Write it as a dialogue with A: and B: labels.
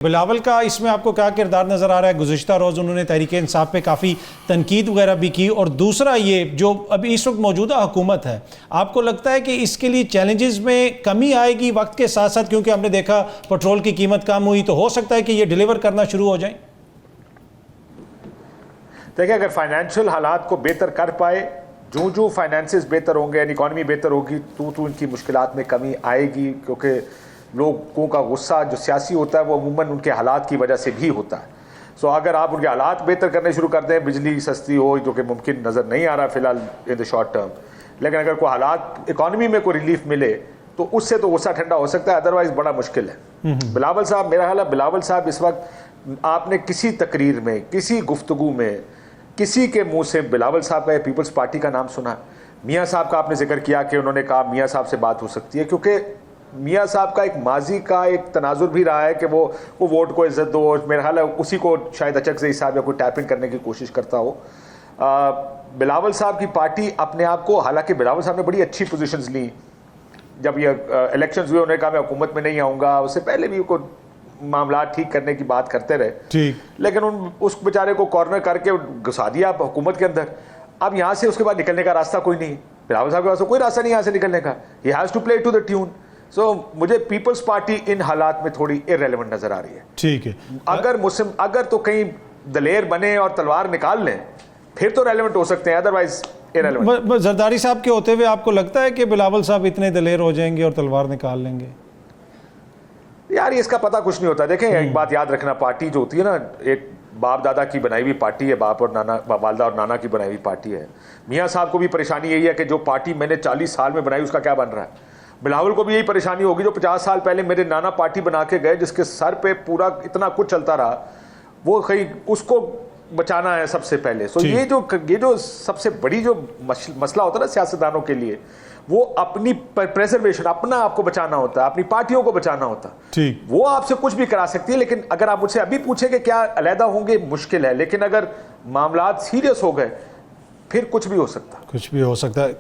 A: बिलावल का इसमें आपको क्या किरदार नज़र आ रहा है? गुज़िश्ता रोज़ उन्होंने तहरीक इंसाफ पे काफ़ी तनकीद वगैरह भी की, और दूसरा ये जो अभी इस वक्त मौजूदा हुकूमत है, आपको लगता है कि इसके लिए चैलेंजेस में कमी आएगी वक्त के साथ साथ? क्योंकि हमने देखा पेट्रोल की कीमत कम हुई, तो हो सकता है कि ये डिलीवर करना शुरू हो जाए।
B: देखिए, अगर फाइनेंशियल हालात को बेहतर कर पाए, जो जो फाइनेंसेस बेहतर होंगे, इकॉनमी बेहतर होगी, तो इनकी मुश्किलात में कमी आएगी। क्योंकि लोगों का गुस्सा जो सियासी होता है वो अमूमन उनके हालात की वजह से भी होता है। सो अगर आप उनके हालात बेहतर करने शुरू कर दें, बिजली सस्ती हो, जो कि मुमकिन नज़र नहीं आ रहा फिलहाल इन द शॉर्ट टर्म, लेकिन अगर कोई हालात इकॉनमी में कोई रिलीफ मिले तो उससे तो गुस्सा ठंडा हो सकता है, अदरवाइज बड़ा मुश्किल है। बिलावल साहब, मेरा ख्याल है बिलावल साहब इस वक्त, आपने किसी तकरीर में, किसी गुफ्तगू में किसी के मुंह से बिलावल साहब का या पीपल्स पार्टी का नाम सुना? मियाँ साहब का आपने जिक्र किया कि उन्होंने कहा मियाँ साहब से बात हो सकती है, क्योंकि मियाँ साहब का एक माजी का एक तनाजुर भी रहा है कि वो वोट को इज्जत दो। मेरा ख्याल है उसी को शायद अचकज़ई साहब या कोई टैपिंग करने की कोशिश करता हो। बिलावल साहब की पार्टी अपने आप को, हालांकि बिलावल साहब ने बड़ी अच्छी पोजीशंस ली जब ये इलेक्शंस हुए, उन्होंने कहा मैं हुकूमत में नहीं आऊँगा, उससे पहले भी को मामला ठीक करने की बात करते रहे, ठीक, लेकिन उस बेचारे को कॉर्नर करके घुसा दिया हुकूमत के अंदर। अब यहाँ से उसके बाद निकलने का रास्ता कोई नहीं, बिलावल साहब के पास कोई रास्ता नहीं यहाँ से निकलने का। He has to play to the tune. So मुझे पीपल्स पार्टी इन हालात में थोड़ी इररेलेवेंट नजर आ रही है। ठीक है, अगर तो कहीं दलेर बने और तलवार निकाल लें फिर तो रेलेवेंट हो सकते हैं, अदरवाइज इररेलेवेंट।
A: जरदारी साहब के होते हुए आपको लगता है कि बिलावल साहब इतने दलेर हो जाएंगे और तलवार निकाल लेंगे?
B: यार इसका पता कुछ नहीं होता। देखें, एक बात याद रखना, पार्टी जो होती है ना, एक बाप दादा की बनाई हुई पार्टी है, बाप और नाना, वालदा और नाना की बनाई हुई पार्टी है। मियाँ साहब को भी परेशानी यही है कि जो पार्टी मैंने 40 साल में बनाई उसका क्या बन रहा है। बिलावल को भी यही परेशानी होगी, जो 50 साल पहले मेरे नाना पार्टी बना के गए, जिसके सर पे पूरा इतना कुछ चलता रहा, वो कहीं उसको बचाना है सबसे पहले। सो ये जो सबसे बड़ी जो मसला होता है ना सियासतदानों के लिए, वो अपनी प्रेजर्वेशन, अपना आपको बचाना होता है, अपनी पार्टियों को बचाना होता है। ठीक, वो आपसे कुछ भी करा सकती है, लेकिन अगर आप मुझसे अभी पूछेंगे क्या अलहदा होंगे, मुश्किल है। लेकिन अगर मामलात सीरियस हो गए फिर कुछ भी हो सकता है।